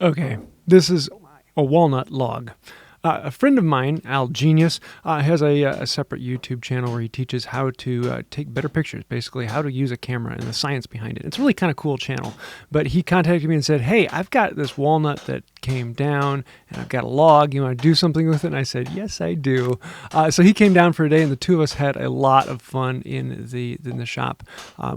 Okay, this is a walnut log. A friend of mine, Geinous, has a separate YouTube channel where he teaches how to take better pictures, basically how to use a camera and the science behind it. It's a really kind of cool channel. But he contacted me and said, hey, I've got this walnut that came down and I've got a log. You want to do something with it? And I said, yes, I do. So he came down for a day and the two of us had a lot of fun in the shop.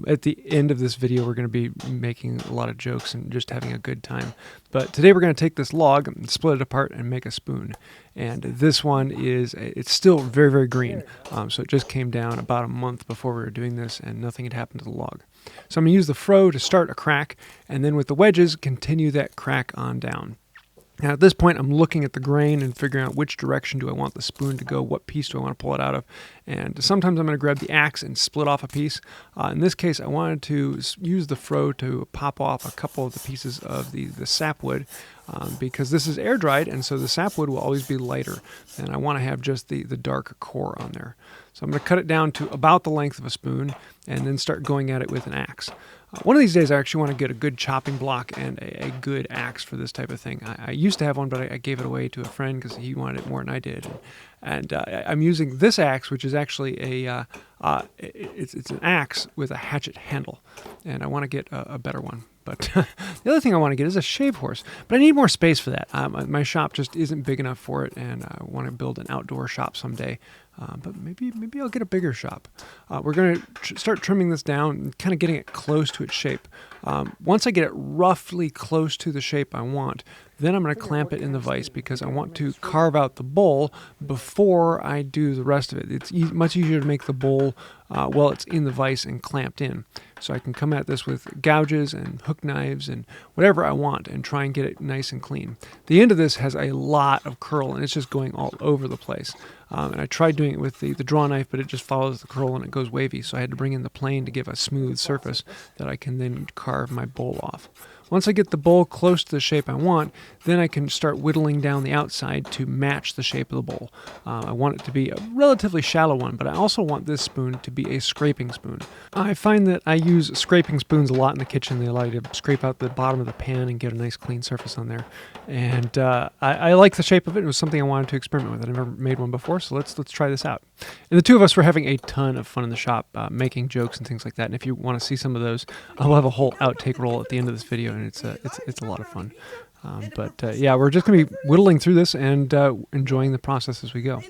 At the end of this video, we're going to be making a lot of jokes and just having a good time. But today we're going to take this log and split it apart and make a spoon. And this one it's still very, very green. So it just came down about a month before we were doing this and nothing had happened to the log. So I'm going to use the froe to start a crack and then with the wedges continue that crack on down. Now at this point I'm looking at the grain and figuring out which direction do I want the spoon to go, what piece do I want to pull it out of. And sometimes I'm going to grab the axe and split off a piece. In this case I wanted to use the froe to pop off a couple of the pieces of the sapwood because this is air dried and so the sapwood will always be lighter and I want to have just the dark core on there. So I'm going to cut it down to about the length of a spoon and then start going at it with an axe. One of these days I actually want to get a good chopping block and a good axe for this type of thing. I used to have one, but I gave it away to a friend because he wanted it more than I did. And I'm using this axe, which is actually it's an axe with a hatchet handle. And I want to get a better one. But the other thing I want to get is a shave horse. But I need more space for that. My shop just isn't big enough for it, and I want to build an outdoor shop someday. But maybe I'll get a bigger shop. We're going to start trimming this down and kind of getting it close to its shape. Once I get it roughly close to the shape I want, then I'm going to clamp it in the vise because I want to carve out the bowl before I do the rest of it. It's much easier to make the bowl while it's in the vise and clamped in. So I can come at this with gouges and hook knives and whatever I want and try and get it nice and clean. The end of this has a lot of curl and it's just going all over the place. And I tried doing it with the draw knife, but it just follows the curl and it goes wavy. So I had to bring in the plane to give a smooth surface that I can then carve my bowl off. Once I get the bowl close to the shape I want, then I can start whittling down the outside to match the shape of the bowl. I want it to be a relatively shallow one, but I also want this spoon to be a scraping spoon. I find that I use scraping spoons a lot in the kitchen. They allow you to scrape out the bottom of the pan and get a nice clean surface on there. And I like the shape of it. It was something I wanted to experiment with. I've never made one before, so let's try this out. And the two of us were having a ton of fun in the shop, making jokes and things like that. And if you want to see some of those, I'll have a whole outtake roll at the end of this video, and it's a lot of fun. Yeah, we're just going to be whittling through this and enjoying the process as we go.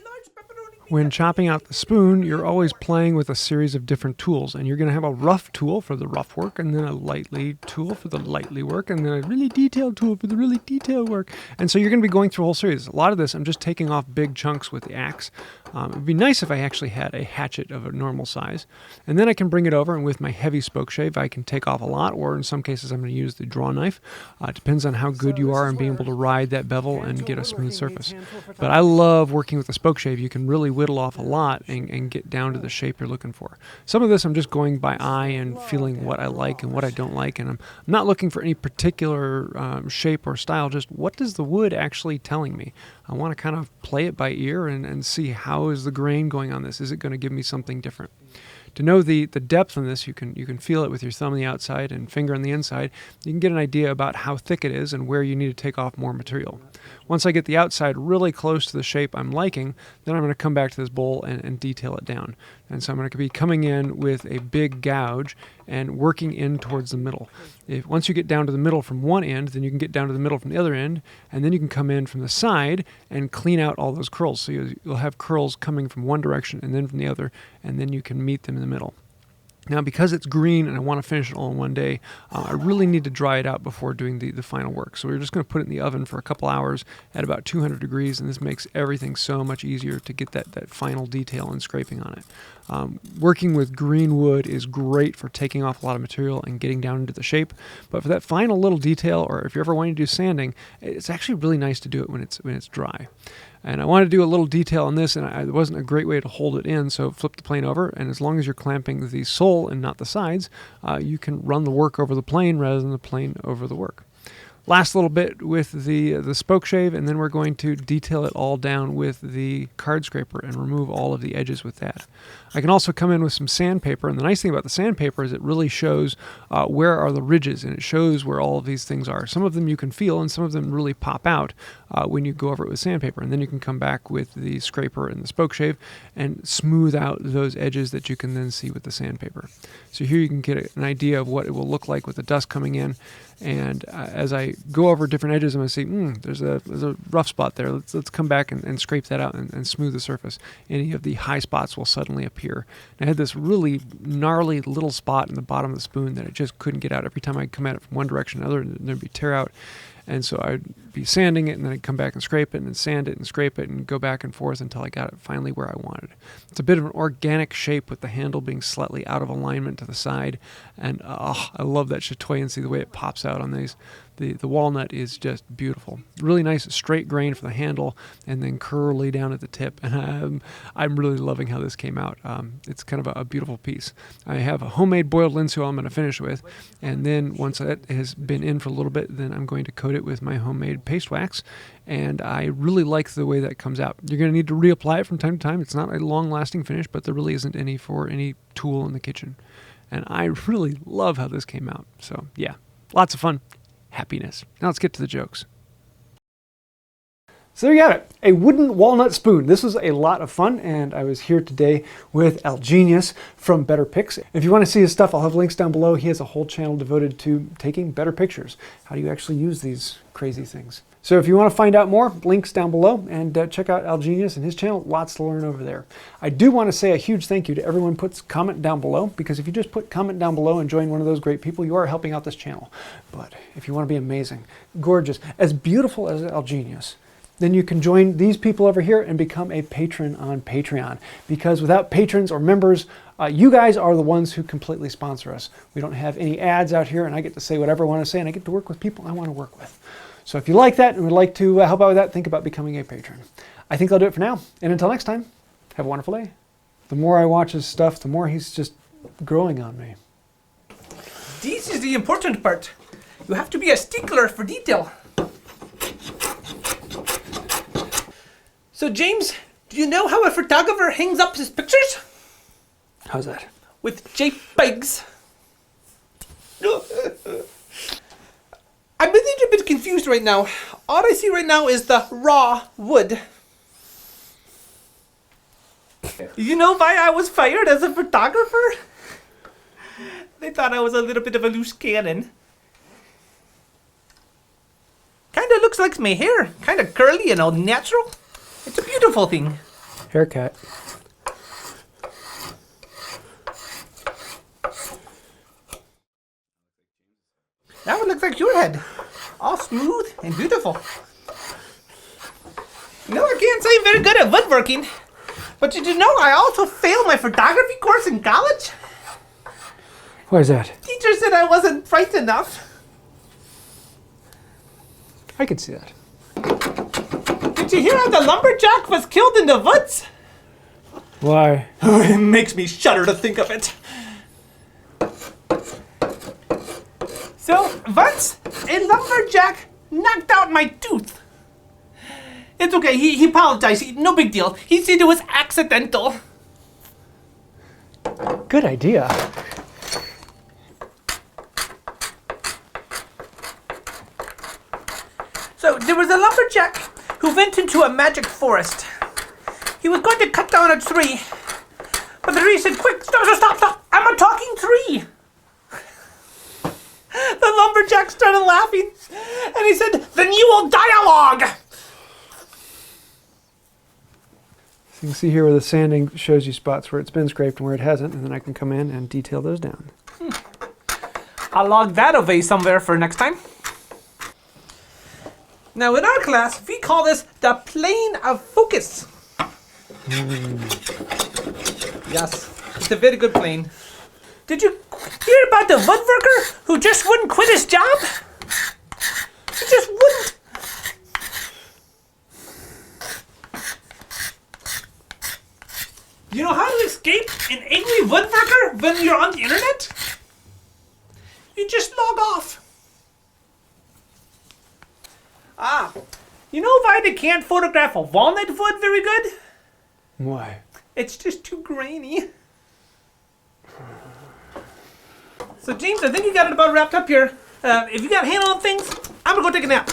When chopping out the spoon, you're always playing with a series of different tools, and you're going to have a rough tool for the rough work, and then a lightly tool for the lightly work, and then a really detailed tool for the really detailed work. And so you're going to be going through a whole series. A lot of this, I'm just taking off big chunks with the axe. It would be nice if I actually had a hatchet of a normal size. And then I can bring it over, and with my heavy spoke shave, I can take off a lot, or in some cases I'm going to use the draw knife. It depends on how good you are in being able to ride that bevel and get a smooth surface. But I love working with the spoke shave. You can really whittle off a lot and get down to the shape you're looking for. Some of this I'm just going by eye and feeling what I like and what I don't like, and I'm not looking for any particular shape or style, just what does the wood actually telling me? I want to kind of play it by ear and see how is the grain going on this. Is it going to give me something different? To know the depth on this, you can feel it with your thumb on the outside and finger on the inside. You can get an idea about how thick it is and where you need to take off more material. Once I get the outside really close to the shape I'm liking, then I'm going to come back to this bowl and detail it down. And so I'm going to be coming in with a big gouge and working in towards the middle. Once you get down to the middle from one end, then you can get down to the middle from the other end, and then you can come in from the side and clean out all those curls. So you'll have curls coming from one direction and then from the other, and then you can meet them in the middle. Now, because it's green and I want to finish it all in one day, I really need to dry it out before doing the final work. So we're just going to put it in the oven for a couple hours at about 200 degrees, and this makes everything so much easier to get that final detail and scraping on it. Working with green wood is great for taking off a lot of material and getting down into the shape, but for that final little detail, or if you're ever wanting to do sanding, it's actually really nice to do it when it's dry. And I wanted to do a little detail on this, and it wasn't a great way to hold it in, so flip the plane over, and as long as you're clamping the sole and not the sides, you can run the work over the plane rather than the plane over the work. last little bit with the spoke shave, and then we're going to detail it all down with the card scraper and remove all of the edges with that. I can also come in with some sandpaper, and the nice thing about the sandpaper is it really shows where are the ridges, and it shows where all of these things are. Some of them you can feel, and some of them really pop out when you go over it with sandpaper, and then you can come back with the scraper and the spoke shave and smooth out those edges that you can then see with the sandpaper. So here you can get an idea of what it will look like with the dust coming in. And as I go over different edges, I'm going to see, there's a rough spot there. Let's come back and scrape that out and smooth the surface. Any of the high spots will suddenly appear. And I had this really gnarly little spot in the bottom of the spoon that I just couldn't get out. Every time I'd come at it from one direction to another, there'd be tear out. And so I'd be sanding it, and then I'd come back and scrape it, and then sand it and scrape it, and go back and forth until I got it finally where I wanted. It's a bit of an organic shape with the handle being slightly out of alignment to the side. And I love that chatoyancy, the way it pops out on these. The walnut is just beautiful. Really nice straight grain for the handle, and then curly down at the tip. And I'm really loving how this came out. It's kind of a beautiful piece. I have a homemade boiled linseed I'm going to finish with, and then once that has been in for a little bit, then I'm going to coat it with my homemade paste wax. And I really like the way that comes out. You're going to need to reapply it from time to time. It's not a long-lasting finish, but there really isn't any for any tool in the kitchen. And I really love how this came out. So yeah, lots of fun. Happiness. Now let's get to the jokes. So there you have it, a wooden walnut spoon. This was a lot of fun, and I was here today with Geinous from Better Pix. If you want to see his stuff, I'll have links down below. He has a whole channel devoted to taking better pictures. How do you actually use these crazy things? So if you want to find out more, links down below, and check out Geinous and his channel. Lots to learn over there. I do want to say a huge thank you to everyone who puts comment down below, because if you just put comment down below and join one of those great people, you are helping out this channel. But if you want to be amazing, gorgeous, as beautiful as Geinous, then you can join these people over here and become a patron on Patreon. Because without patrons or members, you guys are the ones who completely sponsor us. We don't have any ads out here, and I get to say whatever I want to say, and I get to work with people I want to work with. So if you like that and would like to help out with that, think about becoming a patron. I think I'll do it for now. And until next time, have a wonderful day. The more I watch his stuff, the more he's just growing on me. This is the important part. You have to be a stickler for detail. So James, do you know how a photographer hangs up his pictures? How's that? With JPEGs. I'm a little bit confused right now. All I see right now is the raw wood. You know why I was fired as a photographer? They thought I was a little bit of a loose cannon. Kinda looks like my hair. Kinda curly and all natural. It's a beautiful thing. Haircut. That one looks like your head. All smooth and beautiful. No, I can't say I'm very good at woodworking. But did you know I also failed my photography course in college? Why is that? Teacher said I wasn't bright enough. I could see that. Did you hear how the lumberjack was killed in the woods? Why? It makes me shudder to think of it. So, once a lumberjack knocked out my tooth. It's okay, he apologized, no big deal. He said it was accidental. Good idea. So, there was a lumberjack who went into a magic forest. He was going to cut down a tree, but the tree said, "Quick, stop, I'm a talking tree." The lumberjack started laughing, and he said, "Then you will dialogue." So you can see here where the sanding shows you spots where it's been scraped and where it hasn't, and then I can come in and detail those down. I'll log that away somewhere for next time. Now in our class, we call this the plane of focus. Yes, it's a very good plane. Did you hear about the woodworker who just wouldn't quit his job? He just wouldn't. You know how to escape an angry woodworker when you're on the internet? You just log off. You know why they can't photograph a walnut wood very good? Why? It's just too grainy. So, James, I think you got it about wrapped up here. If you got a handle on things, I'm gonna go take a nap.